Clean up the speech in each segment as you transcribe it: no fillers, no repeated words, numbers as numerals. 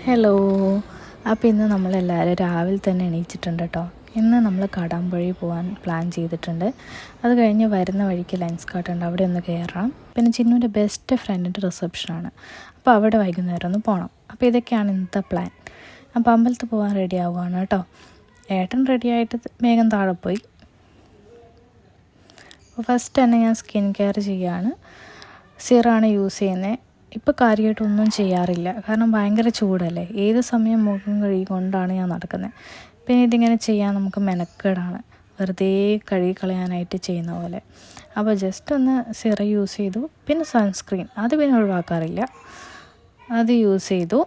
Hello. അപ്പോൾ ഇന്ന് നമ്മളെല്ലാവരും രാവിലെ തന്നെ എണീച്ചിട്ടുണ്ട് കേട്ടോ. ഇന്ന് നമ്മൾ കടമ്പുഴി പോകാൻ പ്ലാൻ ചെയ്തിട്ടുണ്ട്. അത് കഴിഞ്ഞ് വരുന്ന വഴിക്ക് ലെൻസ് കാർട്ട് ഉണ്ട്, അവിടെ ഒന്ന് കയറാം. പിന്നെ ചിന്നുവിൻ്റെ ബെസ്റ്റ് ഫ്രണ്ടിൻ്റെ റിസപ്ഷനാണ്, അപ്പോൾ അവിടെ വൈകുന്നേരം ഒന്ന് പോകണം. അപ്പോൾ ഇതൊക്കെയാണ് ഇന്നത്തെ പ്ലാൻ. അപ്പോൾ അമ്പലത്തിൽ പോകാൻ റെഡി ആവുകയാണ് കേട്ടോ. ഏട്ടൻ റെഡിയായിട്ട് വേഗം താഴെ പോയി. അപ്പോൾ ഫസ്റ്റ് തന്നെ ഞാൻ സ്കിൻ കെയർ ചെയ്യുകയാണ്. സിറാണ് യൂസ് ചെയ്യുന്നത്. ഇപ്പോൾ കാര്യമായിട്ടൊന്നും ചെയ്യാറില്ല, കാരണം ഭയങ്കര ചൂടല്ലേ. ഏത് സമയം മുഖം കഴുകിക്കൊണ്ടാണ് ഞാൻ നടക്കുന്നത്. പിന്നെ ഇതിങ്ങനെ ചെയ്യാൻ നമുക്ക് മെനക്കേടാണ്, വെറുതെ കഴുകി കളയാനായിട്ട് ചെയ്യുന്ന പോലെ. അപ്പോൾ ജസ്റ്റ് ഒന്ന് സിറ യൂസ് ചെയ്തു. പിന്നെ സൺസ്ക്രീൻ അത് പിന്നെ ഒഴിവാക്കാറില്ല, അത് യൂസ് ചെയ്തു.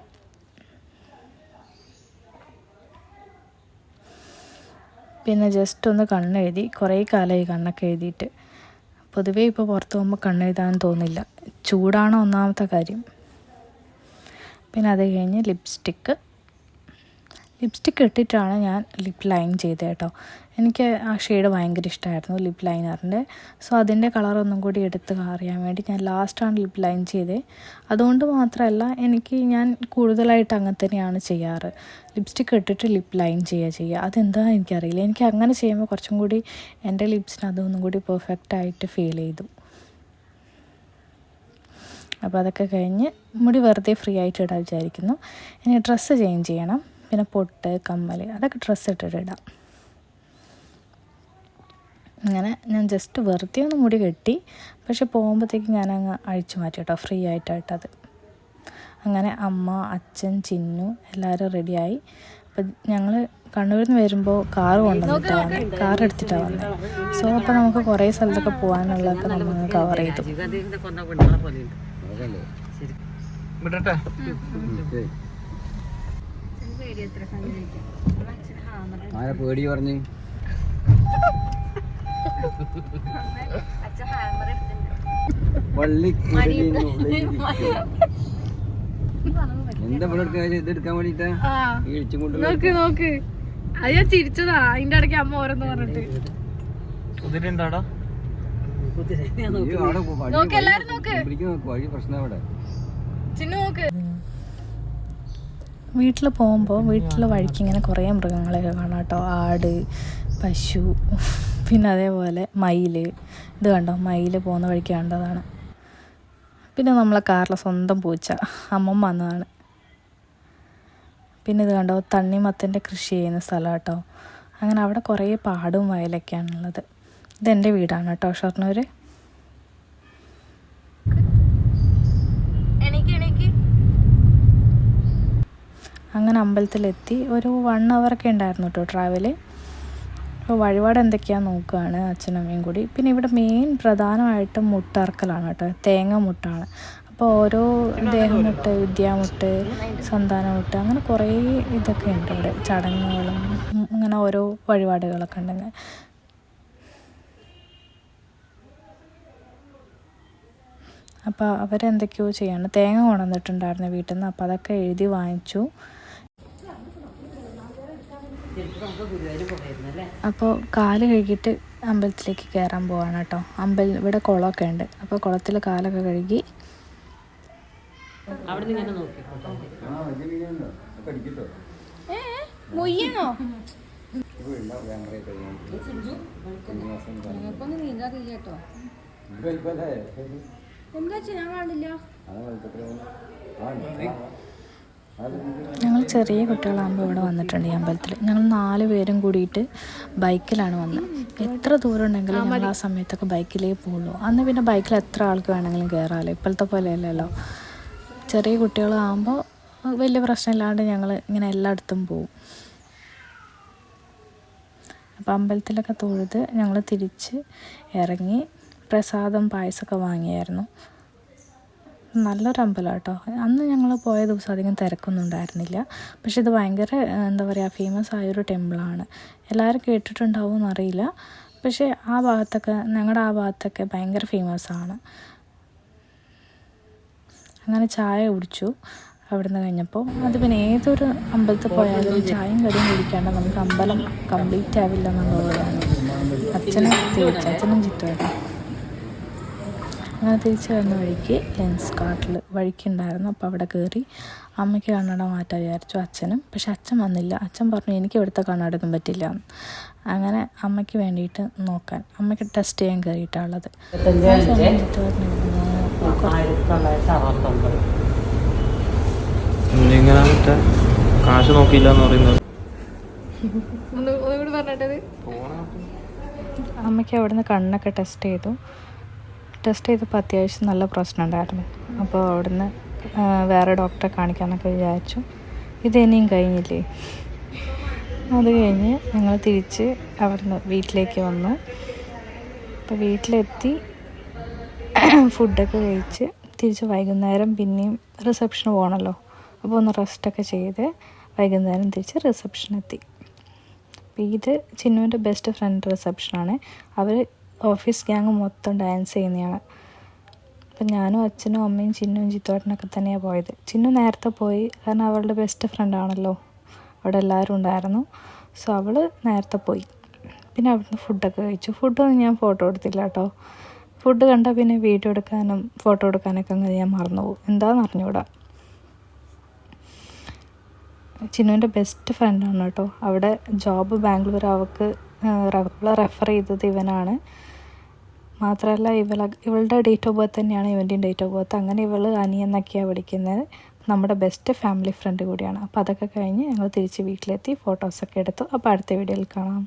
പിന്നെ ജസ്റ്റ് ഒന്ന് കണ്ണെഴുതി. കുറേ കാലമായി കണ്ണൊക്കെ എഴുതിയിട്ട്. പൊതുവേ ഇപ്പോൾ പുറത്ത് പോകുമ്പോൾ കണ്ണെഴുതാൻ തോന്നില്ല, ചൂടാണ് ഒന്നാമത്തെ കാര്യം. പിന്നെ അത് കഴിഞ്ഞ് ലിപ്സ്റ്റിക്ക് ഇട്ടിട്ടാണ് ഞാൻ ലിപ്പ് ലൈൻ ചെയ്തത് കേട്ടോ. എനിക്ക് ആ ഷെയ്ഡ് ഭയങ്കര ഇഷ്ടമായിരുന്നു ലിപ്പ് ലൈനറിൻ്റെ. സോ അതിൻ്റെ കളറൊന്നും കൂടി എടുത്ത് അറിയാൻ വേണ്ടി ഞാൻ ലാസ്റ്റാണ് ലിപ്പ് ലൈൻ ചെയ്തത്. അതുകൊണ്ട് മാത്രമല്ല, ഞാൻ കൂടുതലായിട്ട് അങ്ങനെ തന്നെയാണ് ചെയ്യാറ്, ലിപ്സ്റ്റിക്ക് ഇട്ടിട്ട് ലിപ്പ് ലൈൻ ചെയ്യുക. അതെന്താണെന്ന് എനിക്കറിയില്ല, എനിക്ക് അങ്ങനെ ചെയ്യുമ്പോൾ കുറച്ചും കൂടി എൻ്റെ ലിപ്സിന് അതൊന്നും കൂടി പെർഫെക്റ്റായിട്ട് ഫീൽ ചെയ്തു. അപ്പോൾ അതൊക്കെ കഴിഞ്ഞ് മുടി വെറുതെ ഫ്രീ ആയിട്ട് ഇടാൻ വിചാരിക്കുന്നു. ഇനി ഡ്രസ്സ് ചേഞ്ച് ചെയ്യണം. പിന്നെ പൊട്ട്, കമ്മൽ, അതൊക്കെ ഡ്രസ്സ് ഇട്ടിട്ട് ഇടാം. അങ്ങനെ ഞാൻ ജസ്റ്റ് വെറുതെ ഒന്ന് മുടി കെട്ടി, പക്ഷെ പോകുമ്പോഴത്തേക്ക് ഞാനങ്ങ് അഴിച്ചു മാറ്റി കേട്ടോ, ഫ്രീ ആയിട്ടത്. അങ്ങനെ അമ്മ, അച്ഛൻ, ചിന്നു എല്ലാവരും റെഡിയായി. അപ്പം ഞങ്ങൾ കണ്ണൂരിൽ നിന്ന് വരുമ്പോൾ കാർ എടുത്തിട്ടാണ് വന്നത്. സോ അപ്പോൾ നമുക്ക് കുറേ സ്ഥലത്തൊക്കെ പോകാനുള്ളതൊക്കെ നമ്മൾ കവർ ചെയ്തു. പേടി പറഞ്ഞു എന്താ ഇതെടുക്കാൻ വേണ്ടിട്ടാ നോക്ക്. അത് ഞാൻ ചിരിച്ചതാ, അതിന്റെ ഇടയ്ക്ക് അമ്മ ഓരോന്ന് പറഞ്ഞിട്ട്. വീട്ടിൽ പോകുമ്പോൾ വീട്ടിൽ വഴിക്ക് ഇങ്ങനെ കുറേ മൃഗങ്ങളെയൊക്കെ കാണാം കേട്ടോ. ആട്, പശു, പിന്നെ അതേപോലെ മയിൽ. ഇത് കണ്ടോ, മയിൽ പോകുന്ന വഴിക്ക് കണ്ടതാണ്. പിന്നെ നമ്മളെ കാറിലെ സ്വന്തം പൂച്ച അമ്മമ്മ വന്നതാണ്. പിന്നെ ഇത് കണ്ടോ, തണ്ണിമത്തൻ്റെ കൃഷി ചെയ്യുന്ന സ്ഥലം കേട്ടോ. അങ്ങനെ അവിടെ കുറേ പാടും വയലൊക്കെയാണുള്ളത്. ഇതെൻ്റെ വീടാണ് കേട്ടോ, ഷൊർണൂർ. അങ്ങനെ അമ്പലത്തിലെത്തി. ഒരു 1 hour ഉണ്ടായിരുന്നു കേട്ടോ ട്രാവല്. അപ്പോൾ വഴിപാട് എന്തൊക്കെയാണെന്ന് നോക്കുകയാണ് അച്ഛനും അമ്മയും കൂടി. പിന്നെ ഇവിടെ മെയിൻ പ്രധാനമായിട്ടും മുട്ടറക്കലാണ് കേട്ടോ, തേങ്ങ മുട്ടാണ്. അപ്പോൾ ഓരോ ദേഹമുട്ട്, വിദ്യാമുട്ട്, സന്താനമുട്ട്, അങ്ങനെ കുറേ ഇതൊക്കെ ഉണ്ട് ഇവിടെ, ചടങ്ങുകളും അങ്ങനെ ഓരോ വഴിപാടുകളൊക്കെ ഉണ്ടെങ്കിൽ. അപ്പോൾ അവരെന്തൊക്കെയോ ചെയ്യാണ്. തേങ്ങ കൊണ്ടുവന്നിട്ടുണ്ടായിരുന്നു വീട്ടിൽ നിന്ന്, അപ്പോൾ അതൊക്കെ എഴുതി വാങ്ങിച്ചു. അപ്പോൾ കാല് കഴുകിയിട്ട് അമ്പലത്തിലേക്ക് കയറാൻ പോവാണ് കേട്ടോ. ഇവിടെ കുളമൊക്കെ ഉണ്ട്, അപ്പോൾ കുളത്തിൽ കാലൊക്കെ കഴുകി. ഞങ്ങൾ ചെറിയ കുട്ടികളാകുമ്പോൾ ഇവിടെ വന്നിട്ടുണ്ട് ഈ അമ്പലത്തിൽ. ഞങ്ങൾ 4 പേരും കൂടിയിട്ട് ബൈക്കിലാണ് വന്നത്. എത്ര ദൂരം ഉണ്ടെങ്കിലും ഞങ്ങൾ ആ സമയത്തൊക്കെ ബൈക്കിലേ പോകുള്ളൂ. അന്ന് പിന്നെ ബൈക്കിൽ എത്ര ആൾക്ക് വേണമെങ്കിലും കയറാമല്ലോ, ഇപ്പോഴത്തെ പോലെ അല്ലല്ലോ. ചെറിയ കുട്ടികളാകുമ്പോൾ വലിയ പ്രശ്നമില്ലാണ്ട് ഞങ്ങൾ ഇങ്ങനെ എല്ലായിടത്തും പോവും. അപ്പോൾ അമ്പലത്തിലൊക്കെ തൊഴുത് ഞങ്ങൾ തിരിച്ച് ഇറങ്ങി പ്രസാദം, പായസമൊക്കെ വാങ്ങിയായിരുന്നു. നല്ലൊരു അമ്പലം കേട്ടോ. അന്ന് ഞങ്ങൾ പോയ ദിവസം അധികം തിരക്കൊന്നും ഉണ്ടായിരുന്നില്ല. പക്ഷെ ഇത് ഭയങ്കര എന്താ പറയുക, ഫേമസ് ആയൊരു ടെമ്പിളാണ്. എല്ലാവരും കേട്ടിട്ടുണ്ടാവും എന്നറിയില്ല, പക്ഷേ ഞങ്ങളുടെ ആ ഭാഗത്തൊക്കെ ഭയങ്കര ഫേമസാണ്. അങ്ങനെ ചായ കുടിച്ചു അവിടെ നിന്ന് കഴിഞ്ഞപ്പോൾ. അത് പിന്നെ ഏതൊരു അമ്പലത്തിൽ പോയാലും ചായയും കടിയും കുടിക്കാണ്ട് നമുക്ക് അമ്പലം കംപ്ലീറ്റ് ആവില്ല എന്നുള്ളതാണ്. അച്ഛനും ചിത്രം. അങ്ങനെ തിരിച്ച് വരുന്ന വഴിക്ക് ലെൻസ് കാർട്ടിൽ വഴിക്കുണ്ടായിരുന്നു. അപ്പോൾ അവിടെ കയറി അമ്മയ്ക്ക് കണ്ണട മാറ്റാൻ വിചാരിച്ചു, അച്ഛനും. പക്ഷെ അച്ഛൻ വന്നില്ല. അച്ഛൻ പറഞ്ഞു എനിക്ക് ഇവിടുത്തെ കണ്ണടയൊന്നും പറ്റില്ല എന്ന്. അങ്ങനെ അമ്മയ്ക്ക് വേണ്ടിയിട്ട് നോക്കാൻ, അമ്മയ്ക്ക് ടെസ്റ്റ് ചെയ്യാൻ കയറിയിട്ടുള്ളത്. കാശ് നോക്കിയില്ല എന്ന് പറയുന്നത്. അമ്മയ്ക്ക് അവിടുന്ന് കണ്ണൊക്കെ ടെസ്റ്റ് ചെയ്തപ്പോൾ അത്യാവശ്യം നല്ല പ്രശ്നം ഉണ്ടായിരുന്നു. അപ്പോൾ അവിടുന്ന് വേറെ ഡോക്ടറെ കാണിക്കാമെന്നൊക്കെ വിചാരിച്ചു. ഇനിയും കഴിഞ്ഞില്ലേ. അത് കഴിഞ്ഞ് ഞങ്ങൾ തിരിച്ച് അവിടുന്ന് വീട്ടിലേക്ക് വന്നു. അപ്പോൾ വീട്ടിലെത്തി ഫുഡൊക്കെ കഴിച്ച് തിരിച്ച് വൈകുന്നേരം പിന്നെയും റിസപ്ഷന് പോകണമല്ലോ. അപ്പോൾ ഒന്ന് റെസ്റ്റൊക്കെ ചെയ്ത് വൈകുന്നേരം തിരിച്ച് റിസപ്ഷനെത്തി. അപ്പോൾ ഇത് ചിന്നുവിൻ്റെ ബെസ്റ്റ് ഫ്രണ്ട് റിസപ്ഷനാണ്. അവർ ഓഫീസ് ഗ്യാങ് മൊത്തം ഡാൻസ് ചെയ്യുന്നതാണ്. അപ്പം ഞാനും അച്ഛനും അമ്മയും ചിന്നുവും ജിത്തോട്ടനൊക്കെ തന്നെയാണ് പോയത്. ചിന്നു നേരത്തെ പോയി, കാരണം അവളുടെ ബെസ്റ്റ് ഫ്രണ്ടാണല്ലോ, അവിടെ എല്ലാവരും ഉണ്ടായിരുന്നു. സോ അവൾ നേരത്തെ പോയി. പിന്നെ അവിടുന്ന് ഫുഡൊക്കെ കഴിച്ചു. ഫുഡൊന്നും ഞാൻ ഫോട്ടോ എടുത്തില്ല കേട്ടോ. ഫുഡ് കണ്ടാൽ പിന്നെ വീഡിയോ എടുക്കാനും ഫോട്ടോ എടുക്കാനൊക്കെ അങ്ങനെ ഞാൻ മറന്നുപോകും, എന്താണെന്ന് അറിഞ്ഞുകൂടാ. ചിന്നുവിൻ്റെ ബെസ്റ്റ് ഫ്രണ്ടാണ് കേട്ടോ. അവിടെ ജോബ് ബാംഗ്ലൂർ, അവൾക്ക് റെഫർ ചെയ്തത് ഇവനാണ്. മാത്രമല്ല ഇവളുടെ ഡേറ്റ് ഓഫ് ബർത്ത് തന്നെയാണ് ഇവൻ്റെയും ഡേറ്റ് ഓഫ് ബർത്ത്. അങ്ങനെ ഇവൾ അനി എന്നൊക്കെയാണ് പഠിക്കുന്നത്. നമ്മുടെ ബെസ്റ്റ് ഫാമിലി ഫ്രണ്ട് കൂടിയാണ്. അപ്പോൾ അതൊക്കെ കഴിഞ്ഞ് ഞങ്ങൾ തിരിച്ച് വീട്ടിലെത്തി ഫോട്ടോസൊക്കെ എടുത്തു. അപ്പോൾ അടുത്ത വീഡിയോയിൽ കാണാം.